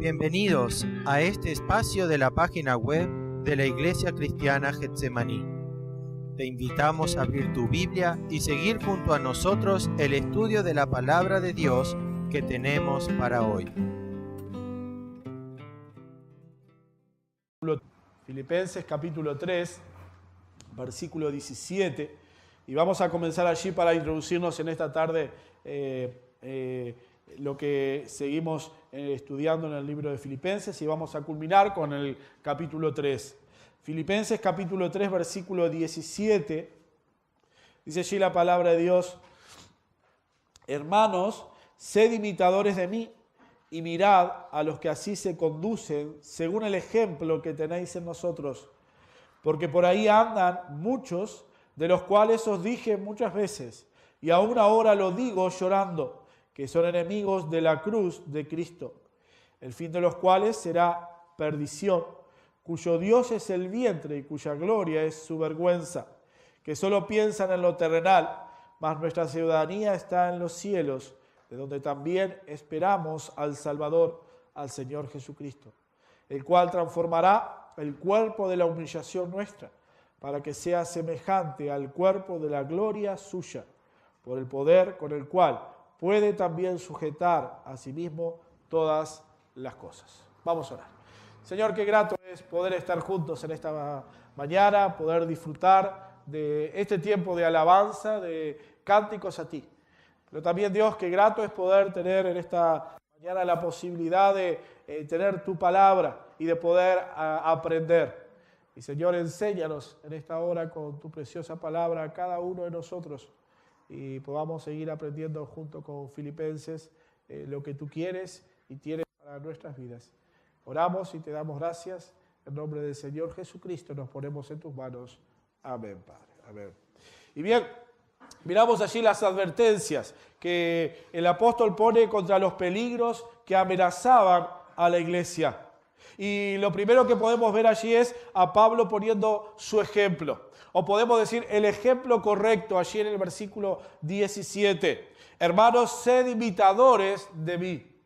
Bienvenidos a este espacio de la página web de la Iglesia Cristiana Getsemaní. Te invitamos a abrir tu Biblia y seguir junto a nosotros el estudio de la Palabra de Dios que tenemos para hoy. Filipenses capítulo 3, versículo 17. Y vamos a comenzar allí para introducirnos en esta tarde lo que seguimos estudiando en el libro de Filipenses, y vamos a culminar con el capítulo 3. Filipenses capítulo 3, versículo 17, dice allí la palabra de Dios: Hermanos, sed imitadores de mí, y mirad a los que así se conducen, según el ejemplo que tenéis en nosotros. Porque por ahí andan muchos, de los cuales os dije muchas veces, y aún ahora lo digo llorando, que son enemigos de la cruz de Cristo, el fin de los cuales será perdición, cuyo Dios es el vientre y cuya gloria es su vergüenza, que solo piensan en lo terrenal, mas nuestra ciudadanía está en los cielos, de donde también esperamos al Salvador, al Señor Jesucristo, el cual transformará el cuerpo de la humillación nuestra, para que sea semejante al cuerpo de la gloria suya, por el poder con el cual puede también sujetar a sí mismo todas las cosas. Vamos a orar. Señor, qué grato es poder estar juntos en esta mañana, poder disfrutar de este tiempo de alabanza, de cánticos a ti. Pero también, Dios, qué grato es poder tener en esta mañana la posibilidad de tener tu palabra y de poder aprender. Y Señor, enséñanos en esta hora con tu preciosa palabra a cada uno de nosotros, y podamos seguir aprendiendo junto con Filipenses lo que tú quieres y tienes para nuestras vidas. Oramos y te damos gracias. En nombre del Señor Jesucristo nos ponemos en tus manos. Amén, Padre. Amén. Y bien, miramos allí las advertencias que el apóstol pone contra los peligros que amenazaban a la iglesia. Y lo primero que podemos ver allí es a Pablo poniendo su ejemplo. O podemos decir el ejemplo correcto allí en el versículo 17. Hermanos, sed imitadores de mí.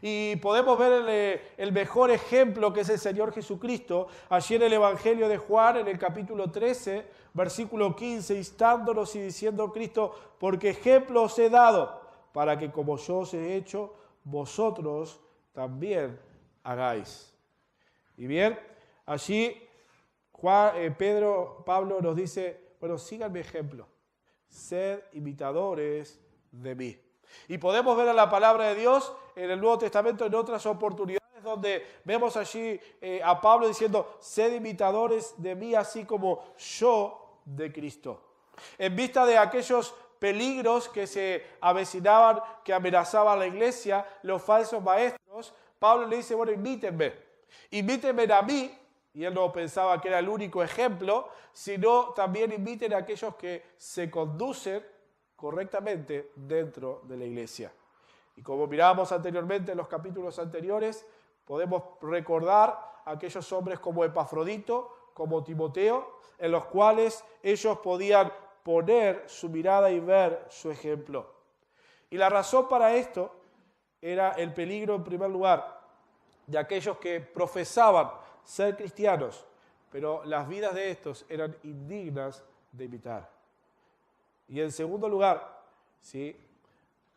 Y podemos ver el mejor ejemplo, que es el Señor Jesucristo, allí en el Evangelio de Juan, en el capítulo 13, versículo 15, instándonos y diciendo Cristo: porque ejemplo os he dado, para que como yo os he hecho, vosotros también hagáis. Y bien, allí Pablo nos dice, bueno, sigan mi ejemplo, sed imitadores de mí. Y podemos ver a la palabra de Dios en el Nuevo Testamento en otras oportunidades, donde vemos allí a Pablo diciendo, sed imitadores de mí, así como yo de Cristo. En vista de aquellos peligros que se avecinaban, que amenazaban a la iglesia, los falsos maestros, Pablo le dice, bueno, imítenme a mí. Y él no pensaba que era el único ejemplo, sino también imiten a aquellos que se conducen correctamente dentro de la iglesia. Y como miramos anteriormente en los capítulos anteriores, podemos recordar a aquellos hombres como Epafrodito, como Timoteo, en los cuales ellos podían poner su mirada y ver su ejemplo. Y la razón para esto era el peligro, en primer lugar, de aquellos que profesaban ser cristianos, pero las vidas de estos eran indignas de imitar. Y en segundo lugar, ¿sí?,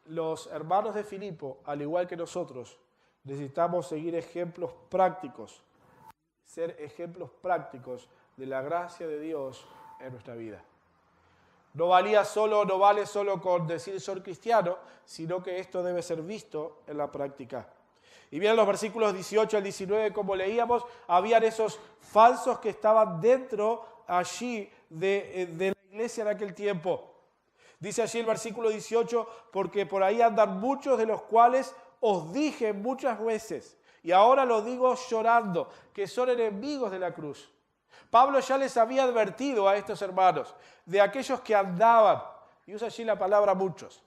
los hermanos de Filipo, al igual que nosotros, necesitamos seguir ejemplos prácticos, ser ejemplos prácticos de la gracia de Dios en nuestra vida. No vale solo con decir soy cristiano, sino que esto debe ser visto en la práctica. Y bien, en los versículos 18 al 19, como leíamos, habían esos falsos que estaban dentro allí de la iglesia en aquel tiempo. Dice allí el versículo 18, porque por ahí andan muchos, de los cuales os dije muchas veces, y ahora lo digo llorando, que son enemigos de la cruz. Pablo ya les había advertido a estos hermanos de aquellos que andaban, y usa allí la palabra muchos.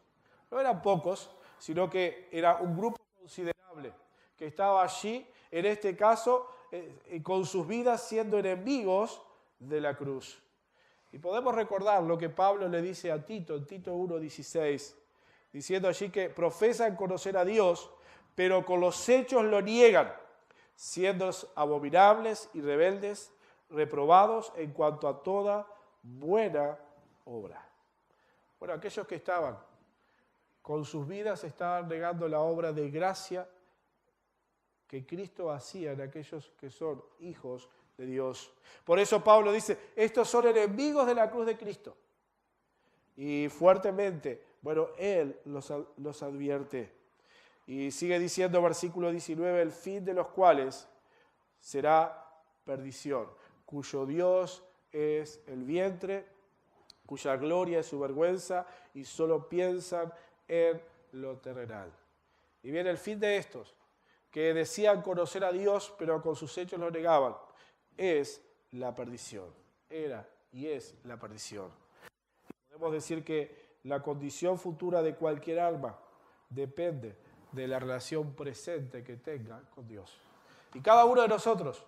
No eran pocos, sino que era un grupo considerable que estaba allí, en este caso, con sus vidas siendo enemigos de la cruz. Y podemos recordar lo que Pablo le dice a Tito, en Tito 1:16, diciendo allí que profesan conocer a Dios, pero con los hechos lo niegan, siendo abominables y rebeldes, reprobados en cuanto a toda buena obra. Bueno, aquellos que estaban con sus vidas estaban negando la obra de gracia que Cristo hacía en aquellos que son hijos de Dios. Por eso Pablo dice, estos son enemigos de la cruz de Cristo. Y fuertemente, bueno, Él los advierte. Y sigue diciendo, versículo 19, el fin de los cuales será perdición, cuyo Dios es el vientre, cuya gloria es su vergüenza, y solo piensan en lo terrenal. Y viene el fin de estos, que decían conocer a Dios, pero con sus hechos lo negaban, es la perdición. Era y es la perdición. Podemos decir que la condición futura de cualquier alma depende de la relación presente que tenga con Dios. Y cada uno de nosotros,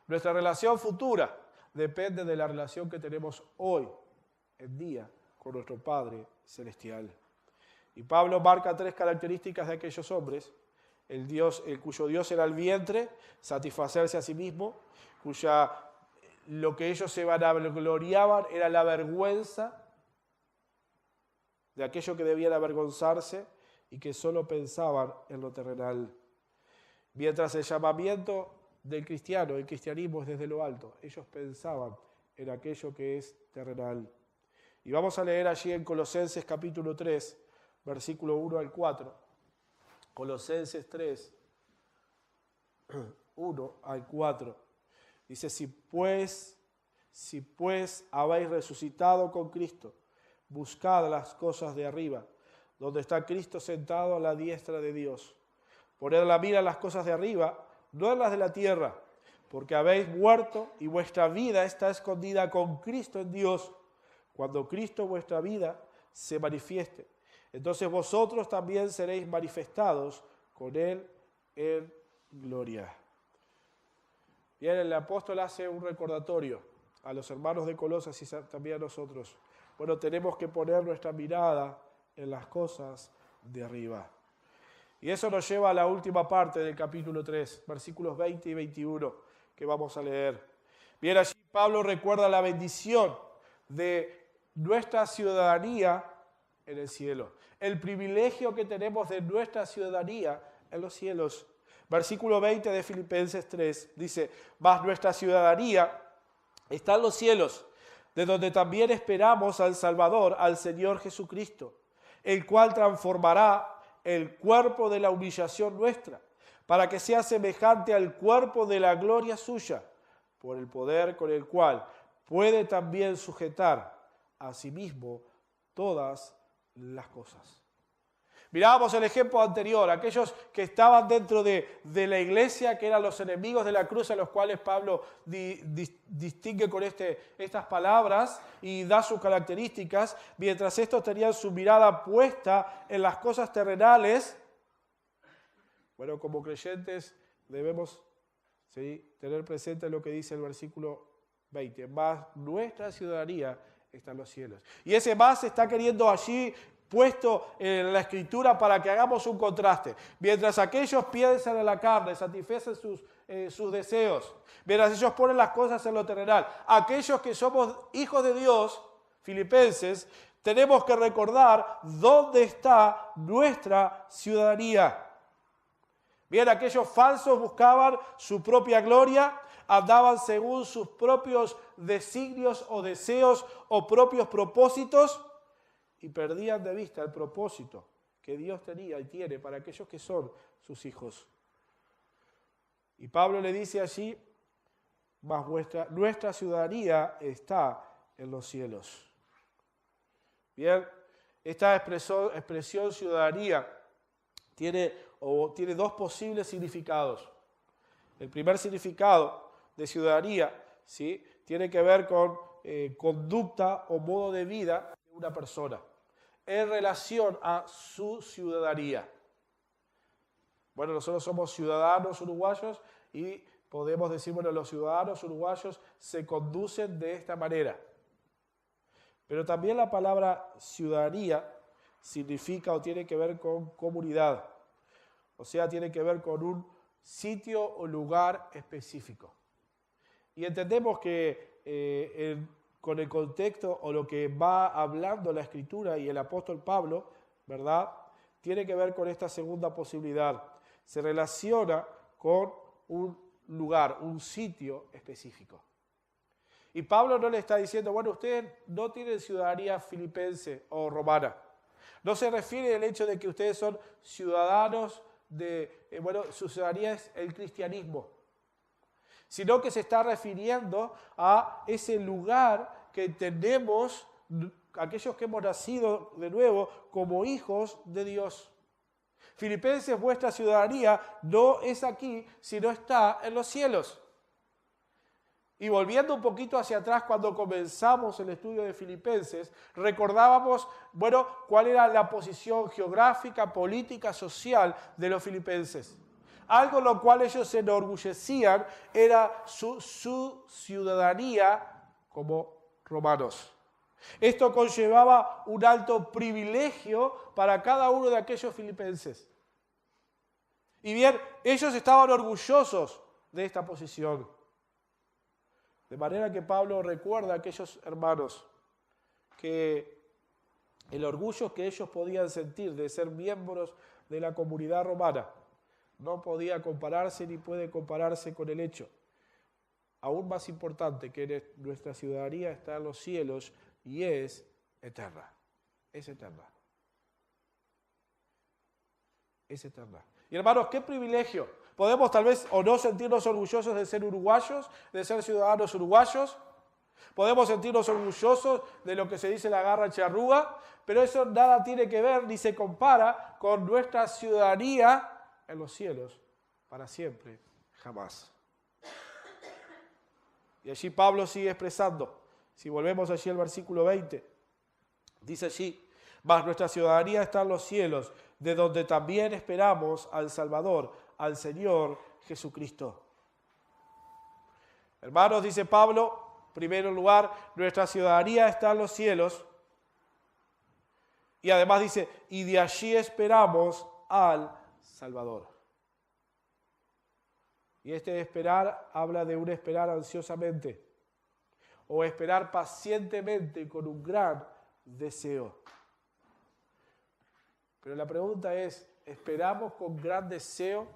nuestra relación futura depende de la relación que tenemos hoy en día con nuestro Padre Celestial. Y Pablo marca 3 características de aquellos hombres: cuyo Dios era el vientre, satisfacerse a sí mismo, lo que ellos se vanagloriaban era la vergüenza de aquello que debían avergonzarse y que solo pensaban en lo terrenal. Mientras el llamamiento del cristiano, el cristianismo es desde lo alto, ellos pensaban en aquello que es terrenal. Y vamos a leer allí en Colosenses capítulo 3, versículo 1 al 4. Colosenses 3, 1 al 4. Dice, si pues habéis resucitado con Cristo, buscad las cosas de arriba, donde está Cristo sentado a la diestra de Dios. Poned la mira en las cosas de arriba, no en las de la tierra, porque habéis muerto y vuestra vida está escondida con Cristo en Dios. Cuando Cristo vuestra vida se manifieste, entonces vosotros también seréis manifestados con Él en gloria. Bien, el apóstol hace un recordatorio a los hermanos de Colosas y también a nosotros. Bueno, tenemos que poner nuestra mirada en las cosas de arriba. Y eso nos lleva a la última parte del capítulo 3, versículos 20 y 21, que vamos a leer. Bien, allí Pablo recuerda la bendición de nuestra ciudadanía en el cielo, el privilegio que tenemos de nuestra ciudadanía en los cielos. Versículo 20 de Filipenses 3 dice, mas nuestra ciudadanía está en los cielos, de donde también esperamos al Salvador, al Señor Jesucristo, el cual transformará el cuerpo de la humillación nuestra, para que sea semejante al cuerpo de la gloria suya, por el poder con el cual puede también sujetar a sí mismo todas las cosas. Mirábamos el ejemplo anterior, aquellos que estaban dentro de la iglesia, que eran los enemigos de la cruz, a los cuales Pablo distingue con estas palabras y da sus características, mientras estos tenían su mirada puesta en las cosas terrenales. Bueno, como creyentes debemos tener presente lo que dice el versículo 20, más nuestra ciudadanía está en los cielos. Y ese más está queriendo allí puesto en la Escritura para que hagamos un contraste. Mientras aquellos piensan en la carne, satisfacen sus deseos, mientras ellos ponen las cosas en lo terrenal, aquellos que somos hijos de Dios, filipenses, tenemos que recordar dónde está nuestra ciudadanía. Bien, aquellos falsos buscaban su propia gloria, andaban según sus propios designios o deseos o propios propósitos, y perdían de vista el propósito que Dios tenía y tiene para aquellos que son sus hijos. Y Pablo le dice allí, mas nuestra ciudadanía está en los cielos. Bien, esta expresión ciudadanía tiene 2 posibles significados. El primer significado de ciudadanía, ¿sí?, tiene que ver con conducta o modo de vida de una persona en relación a su ciudadanía. Bueno, nosotros somos ciudadanos uruguayos y podemos decir, bueno, los ciudadanos uruguayos se conducen de esta manera. Pero también la palabra ciudadanía significa o tiene que ver con comunidad. O sea, tiene que ver con un sitio o lugar específico. Y entendemos que con el contexto o lo que va hablando la Escritura y el apóstol Pablo, ¿verdad?, tiene que ver con esta segunda posibilidad. Se relaciona con un lugar, un sitio específico. Y Pablo no le está diciendo, bueno, ustedes no tienen ciudadanía filipense o romana. No se refiere al hecho de que ustedes son ciudadanos su ciudadanía es el cristianismo, sino que se está refiriendo a ese lugar que entendemos, aquellos que hemos nacido de nuevo como hijos de Dios. Filipenses, vuestra ciudadanía no es aquí, sino está en los cielos. Y volviendo un poquito hacia atrás, cuando comenzamos el estudio de Filipenses, recordábamos, cuál era la posición geográfica, política, social de los filipenses. Algo en lo cual ellos se enorgullecían era su ciudadanía como romanos. Esto conllevaba un alto privilegio para cada uno de aquellos filipenses. Y bien, ellos estaban orgullosos de esta posición. De manera que Pablo recuerda a aquellos hermanos que el orgullo que ellos podían sentir de ser miembros de la comunidad romana no podía compararse ni puede compararse con el hecho, aún más importante, que nuestra ciudadanía está en los cielos y es eterna. Es eterna. Es eterna. Y hermanos, qué privilegio. Podemos tal vez o no sentirnos orgullosos de ser uruguayos, de ser ciudadanos uruguayos. Podemos sentirnos orgullosos de lo que se dice la garra charrúa, pero eso nada tiene que ver ni se compara con nuestra ciudadanía en los cielos, para siempre, jamás. Y allí Pablo sigue expresando, si volvemos allí al versículo 20, dice allí, mas nuestra ciudadanía está en los cielos, de donde también esperamos al Salvador, al Señor Jesucristo. Hermanos, dice Pablo, en primer lugar, nuestra ciudadanía está en los cielos, y además dice, y de allí esperamos al Salvador. Y este esperar habla de un esperar ansiosamente, o esperar pacientemente con un gran deseo. Pero la pregunta es, ¿esperamos con gran deseo?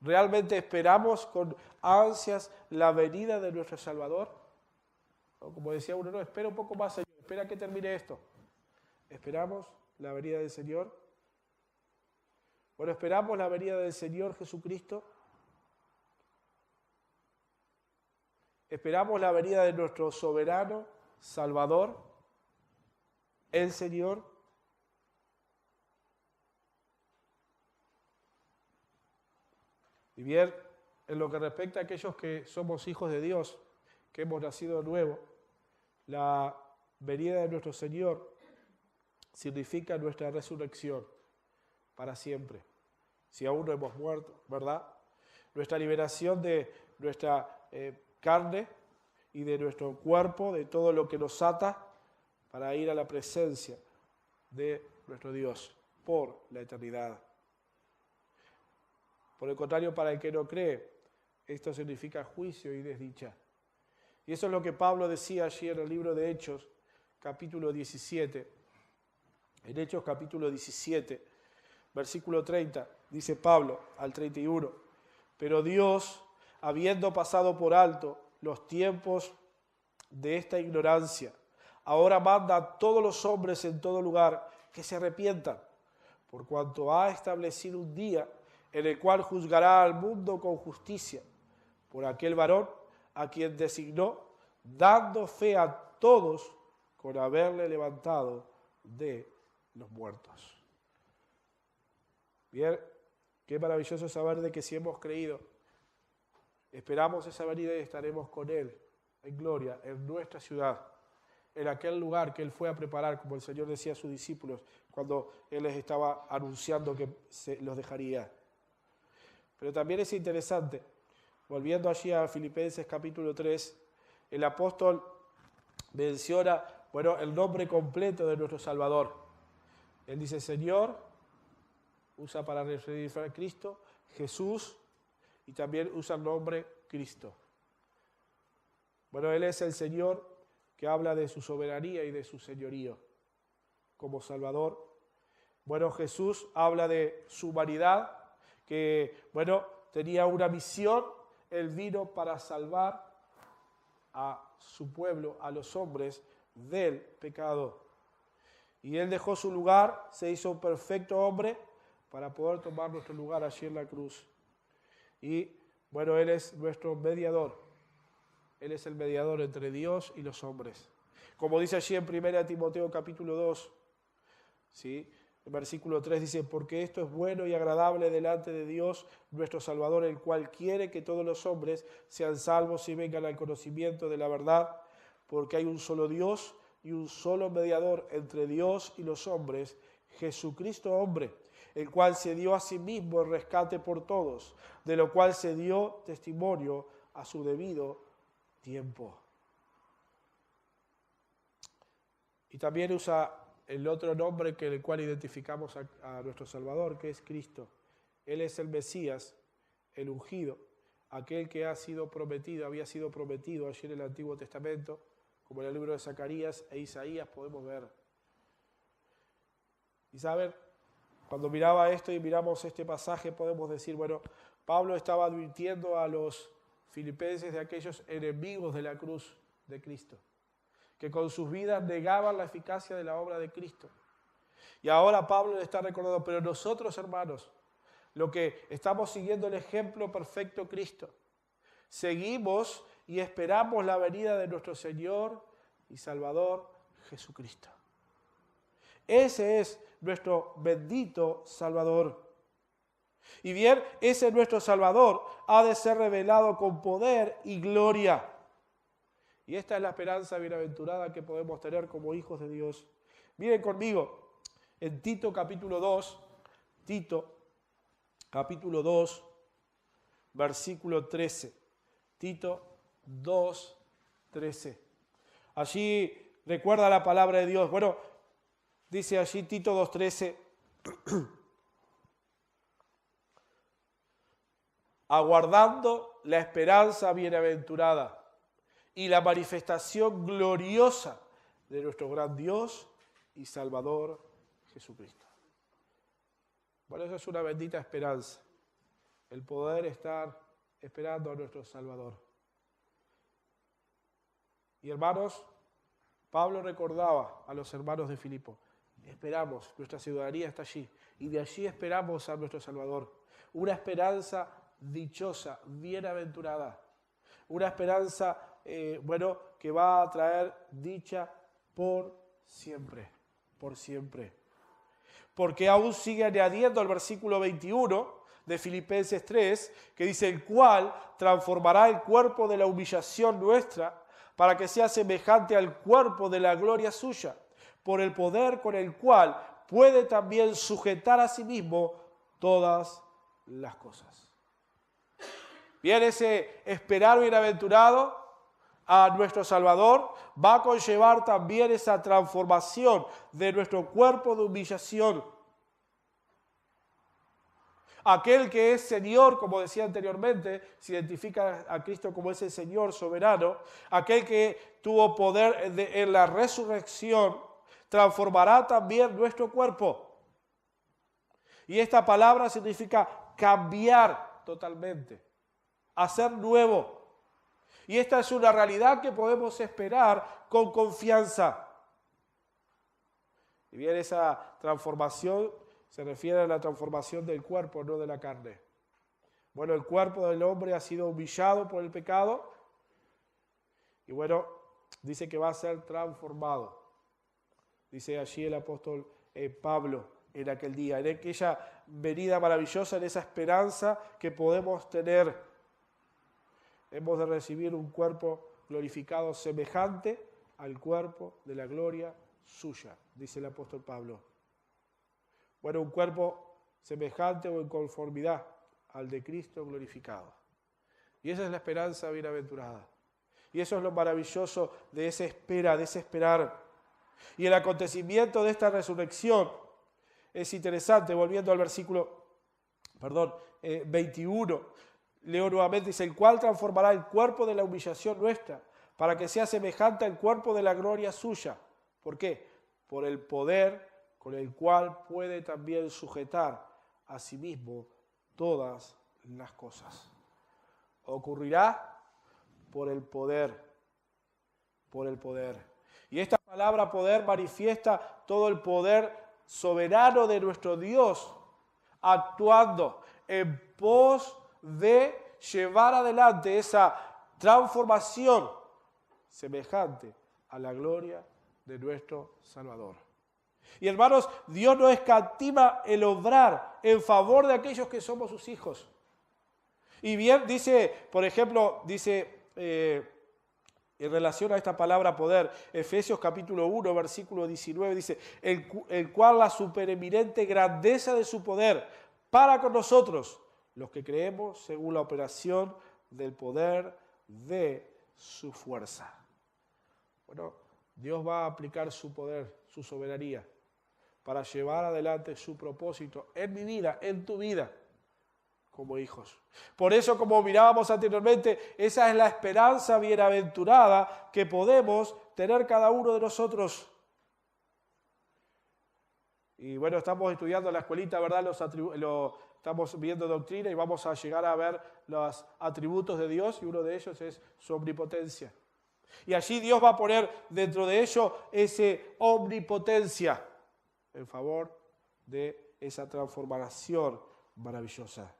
¿Realmente esperamos con ansias la venida de nuestro Salvador? O como decía uno, no, espera un poco más, Señor, espera que termine esto. ¿Esperamos la venida del Señor? Bueno, ¿esperamos la venida del Señor Jesucristo? ¿Esperamos la venida de nuestro soberano Salvador, el Señor? Y bien, en lo que respecta a aquellos que somos hijos de Dios, que hemos nacido de nuevo, la venida de nuestro Señor significa nuestra resurrección para siempre. Si aún no hemos muerto, ¿verdad? Nuestra liberación de nuestra carne y de nuestro cuerpo, de todo lo que nos ata, para ir a la presencia de nuestro Dios por la eternidad. Por el contrario, para el que no cree, esto significa juicio y desdicha. Y eso es lo que Pablo decía allí en el libro de Hechos, capítulo 17. En Hechos capítulo 17, versículo 30, dice Pablo al 31, pero Dios, habiendo pasado por alto los tiempos de esta ignorancia, ahora manda a todos los hombres en todo lugar que se arrepientan, por cuanto ha establecido un día en el cual juzgará al mundo con justicia, por aquel varón a quien designó, dando fe a todos con haberle levantado de los muertos. Bien, qué maravilloso saber de que si hemos creído, esperamos esa venida y estaremos con Él en gloria, en nuestra ciudad, en aquel lugar que Él fue a preparar, como el Señor decía a sus discípulos, cuando Él les estaba anunciando que los dejaría. Pero también es interesante, volviendo allí a Filipenses capítulo 3, el apóstol menciona, el nombre completo de nuestro Salvador. Él dice, Señor usa para referirse a Cristo, Jesús, y también usa el nombre Cristo. Bueno, Él es el Señor que habla de su soberanía y de su señorío como Salvador. Bueno, Jesús habla de su humanidad, que, bueno, tenía una misión. Él vino para salvar a su pueblo, a los hombres, del pecado. Y Él dejó su lugar, se hizo un perfecto hombre para poder tomar nuestro lugar allí en la cruz. Y, bueno, Él es nuestro mediador. Él es el mediador entre Dios y los hombres. Como dice allí en 1 Timoteo capítulo 2, ¿sí? El versículo 3 dice, porque esto es bueno y agradable delante de Dios, nuestro Salvador, el cual quiere que todos los hombres sean salvos y vengan al conocimiento de la verdad, porque hay un solo Dios y un solo mediador entre Dios y los hombres, Jesucristo hombre, el cual se dio a sí mismo el rescate por todos, de lo cual se dio testimonio a su debido tiempo. Y también usa el otro nombre que el cual identificamos a nuestro Salvador, que es Cristo. Él es el Mesías, el ungido, aquel que había sido prometido allí en el Antiguo Testamento, como en el libro de Zacarías e Isaías podemos ver. Y saben, cuando miraba esto y miramos este pasaje podemos decir, bueno, Pablo estaba advirtiendo a los filipenses de aquellos enemigos de la cruz de Cristo, que con sus vidas negaban la eficacia de la obra de Cristo. Y ahora Pablo le está recordando, pero nosotros, hermanos, lo que estamos siguiendo el ejemplo perfecto Cristo, seguimos y esperamos la venida de nuestro Señor y Salvador Jesucristo. Ese es nuestro bendito Salvador. Y bien, ese nuestro Salvador ha de ser revelado con poder y gloria. Y esta es la esperanza bienaventurada que podemos tener como hijos de Dios. Miren conmigo, en Tito capítulo 2, versículo 13. Tito 2, 13. Allí recuerda la palabra de Dios. Bueno, dice allí Tito 2, 13. Aguardando la esperanza bienaventurada y la manifestación gloriosa de nuestro gran Dios y Salvador Jesucristo. Bueno, eso es una bendita esperanza, el poder estar esperando a nuestro Salvador. Y hermanos, Pablo recordaba a los hermanos de Filipo, esperamos, nuestra ciudadanía está allí, y de allí esperamos a nuestro Salvador. Una esperanza dichosa, bienaventurada, una esperanza, que va a traer dicha por siempre, por siempre. Porque aún sigue añadiendo el versículo 21 de Filipenses 3, que dice, el cual transformará el cuerpo de la humillación nuestra para que sea semejante al cuerpo de la gloria suya, por el poder con el cual puede también sujetar a sí mismo todas las cosas. Bien, ese esperar bienaventurado a nuestro Salvador va a conllevar también esa transformación de nuestro cuerpo de humillación. Aquel que es Señor, como decía anteriormente, se identifica a Cristo como ese Señor soberano, aquel que tuvo poder en la resurrección, transformará también nuestro cuerpo. Y esta palabra significa cambiar totalmente, hacer nuevo. Y esta es una realidad que podemos esperar con confianza. Y bien, esa transformación se refiere a la transformación del cuerpo, no de la carne. Bueno, el cuerpo del hombre ha sido humillado por el pecado. Y bueno, dice que va a ser transformado. Dice allí el apóstol Pablo en aquel día, en aquella venida maravillosa, en esa esperanza que podemos tener. Hemos de recibir un cuerpo glorificado semejante al cuerpo de la gloria suya, dice el apóstol Pablo. Bueno, un cuerpo semejante o en conformidad al de Cristo glorificado. Y esa es la esperanza bienaventurada. Y eso es lo maravilloso de esa espera, de ese esperar. Y el acontecimiento de esta resurrección es interesante, volviendo al versículo 21, leo nuevamente, dice, el cual transformará el cuerpo de la humillación nuestra, para que sea semejante al cuerpo de la gloria suya. ¿Por qué? Por el poder con el cual puede también sujetar a sí mismo todas las cosas. Ocurrirá por el poder, Y esta palabra poder manifiesta todo el poder soberano de nuestro Dios, actuando en pos de llevar adelante esa transformación semejante a la gloria de nuestro Salvador. Y hermanos, Dios no escatima el obrar en favor de aquellos que somos sus hijos. Y bien, dice, por ejemplo, en relación a esta palabra poder, Efesios capítulo 1, versículo 19, dice, el cual la supereminente grandeza de su poder para con nosotros, los que creemos según la operación del poder de su fuerza. Bueno, Dios va a aplicar su poder, su soberanía, para llevar adelante su propósito en mi vida, en tu vida, como hijos. Por eso, como mirábamos anteriormente, esa es la esperanza bienaventurada que podemos tener cada uno de nosotros. Y bueno, estamos estudiando en la escuelita, ¿verdad? Estamos viendo doctrina y vamos a llegar a ver los atributos de Dios y uno de ellos es su omnipotencia. Y allí Dios va a poner dentro de ello esa omnipotencia en favor de esa transformación maravillosa.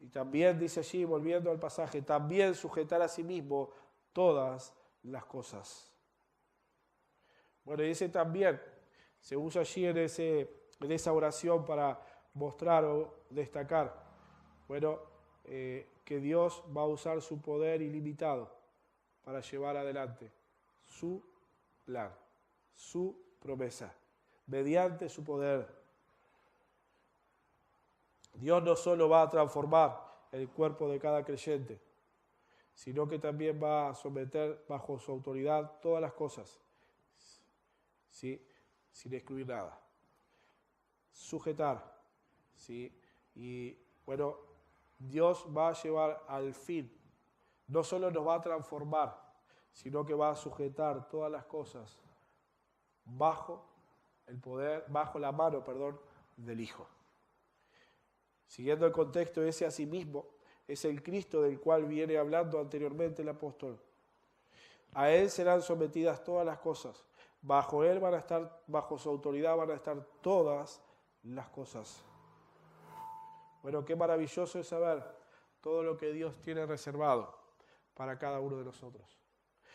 Y también dice allí, volviendo al pasaje, también sujetar a sí mismo todas las cosas. Bueno, y ese también se usa allí en esa oración para mostrar o destacar, que Dios va a usar su poder ilimitado para llevar adelante su plan, su promesa, mediante su poder. Dios no solo va a transformar el cuerpo de cada creyente, sino que también va a someter bajo su autoridad todas las cosas, ¿sí? Sin excluir nada. Sujetar, ¿sí? Y bueno, Dios va a llevar al fin, no solo nos va a transformar, sino que va a sujetar todas las cosas bajo la mano del Hijo. Siguiendo el contexto, ese asimismo es el Cristo del cual viene hablando anteriormente el apóstol. A Él serán sometidas todas las cosas. Bajo Él bajo su autoridad van a estar todas las cosas. Bueno, qué maravilloso es saber todo lo que Dios tiene reservado para cada uno de nosotros.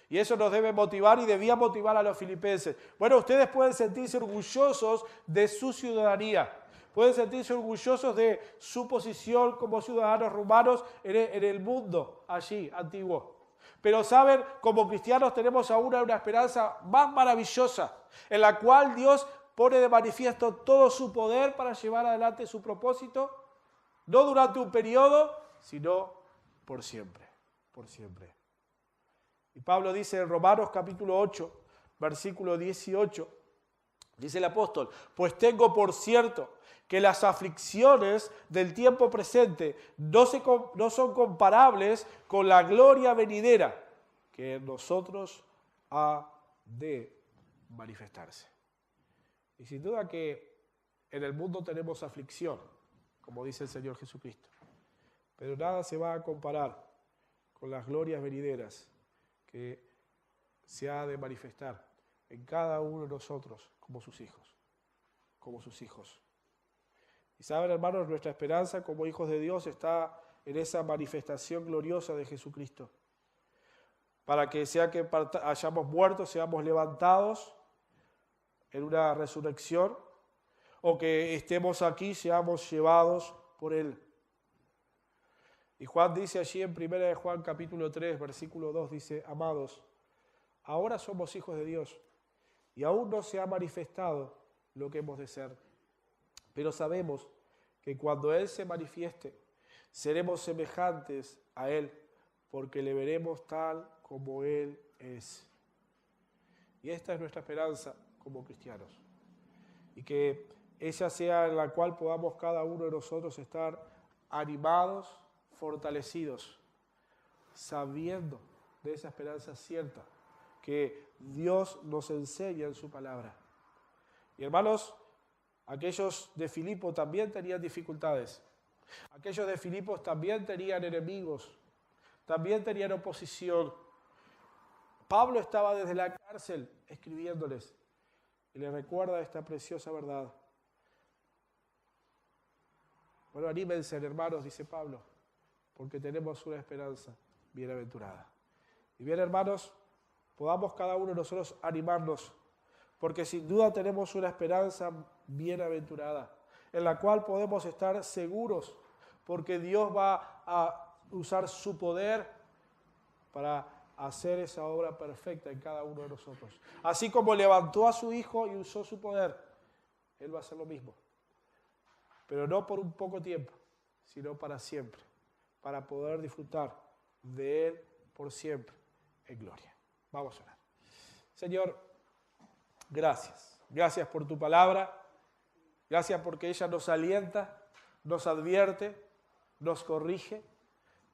Y eso nos debe motivar y debía motivar a los filipenses. Bueno, ustedes pueden sentirse orgullosos de su ciudadanía. Pueden sentirse orgullosos de su posición como ciudadanos romanos en el mundo allí, antiguo. Pero saben, como cristianos tenemos aún una esperanza más maravillosa, en la cual Dios pone de manifiesto todo su poder para llevar adelante su propósito, no durante un periodo, sino por siempre, por siempre. Y Pablo dice en Romanos capítulo 8, versículo 18, dice el apóstol, pues tengo por cierto que las aflicciones del tiempo presente no son comparables con la gloria venidera que en nosotros ha de manifestarse. Y sin duda que en el mundo tenemos aflicción, como dice el Señor Jesucristo, pero nada se va a comparar con las glorias venideras que se ha de manifestar en cada uno de nosotros como sus hijos, Y saben, hermanos, nuestra esperanza como hijos de Dios está en esa manifestación gloriosa de Jesucristo. Para que sea que hayamos muerto, seamos levantados en una resurrección, o que estemos aquí, seamos llevados por Él. Y Juan dice allí en 1 de Juan capítulo 3, versículo 2, dice, amados, ahora somos hijos de Dios, y aún no se ha manifestado lo que hemos de ser. Pero sabemos que cuando Él se manifieste, seremos semejantes a Él, porque le veremos tal como Él es. Y esta es nuestra esperanza como cristianos. y que ella sea en la cual podamos cada uno de nosotros estar animados, fortalecidos, sabiendo de esa esperanza cierta que Dios nos enseña en su palabra. Y hermanos, aquellos de Filipo también tenían dificultades. Aquellos de Filipos también tenían enemigos, también tenían oposición. Pablo estaba desde la cárcel escribiéndoles y les recuerda esta preciosa verdad. Bueno, anímense, hermanos, dice Pablo, porque tenemos una esperanza bienaventurada. Y bien, hermanos, podamos cada uno de nosotros animarnos, porque sin duda tenemos una esperanza bienaventurada, en la cual podemos estar seguros, porque Dios va a usar su poder para hacer esa obra perfecta en cada uno de nosotros. Así como levantó a su Hijo y usó su poder, Él va a hacer lo mismo. Pero no por un poco tiempo, sino para siempre, para poder disfrutar de Él por siempre en gloria. Vamos a orar. Señor, gracias. Gracias por tu palabra. Gracias porque ella nos alienta, nos advierte, nos corrige,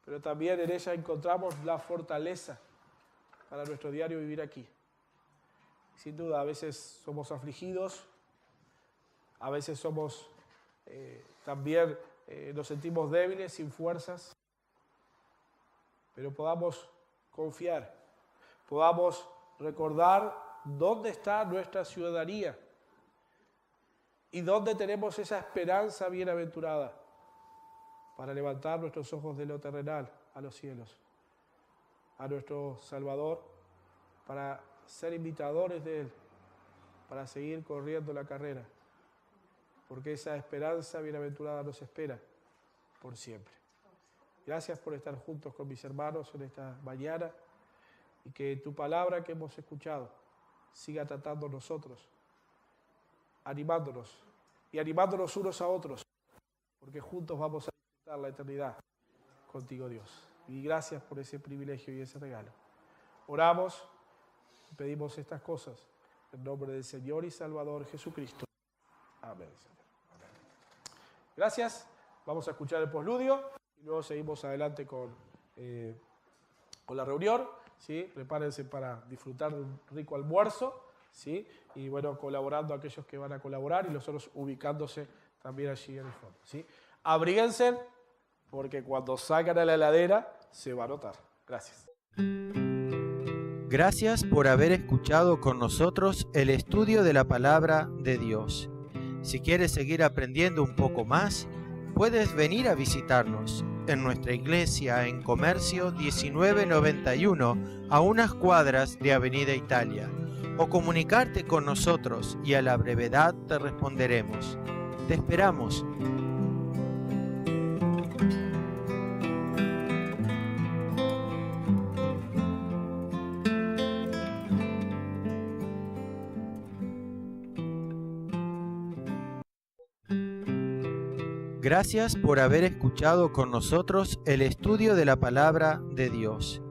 pero también en ella encontramos la fortaleza para nuestro diario vivir aquí. Sin duda, a veces somos afligidos, a veces somos también nos sentimos débiles, sin fuerzas, pero podamos confiar, podamos recordar dónde está nuestra ciudadanía y dónde tenemos esa esperanza bienaventurada para levantar nuestros ojos de lo terrenal a los cielos, a nuestro Salvador, para ser imitadores de Él, para seguir corriendo la carrera, porque esa esperanza bienaventurada nos espera por siempre. Gracias por estar juntos con mis hermanos en esta mañana y que tu palabra que hemos escuchado siga tratando nosotros, animándonos y animándonos unos a otros, porque juntos vamos a disfrutar la eternidad contigo, Dios. Y gracias por ese privilegio y ese regalo. Oramos y pedimos estas cosas en nombre del Señor y Salvador Jesucristo. Amén, Señor. Amén. Gracias. Vamos a escuchar el posludio y luego seguimos adelante con la reunión. ¿Sí? Prepárense para disfrutar de un rico almuerzo, ¿sí? Y bueno, colaborando a aquellos que van a colaborar y los otros ubicándose también allí en el fondo, ¿sí? Abríguense porque cuando salgan a la heladera se va a notar. Gracias. Gracias por haber escuchado con nosotros el estudio de la Palabra de Dios. Si quieres seguir aprendiendo un poco más, puedes venir a visitarnos en nuestra iglesia en Comercio 1991, a unas cuadras de Avenida Italia, o comunicarte con nosotros y a la brevedad te responderemos. Te esperamos. Gracias por haber escuchado con nosotros el estudio de la Palabra de Dios.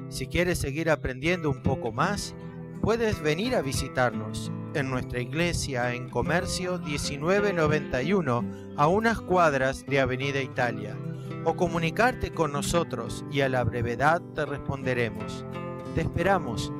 Si quieres seguir aprendiendo un poco más, puedes venir a visitarnos en nuestra iglesia en Comercio 1991, a unas cuadras de Avenida Italia, o comunicarte con nosotros y a la brevedad te responderemos. Te esperamos.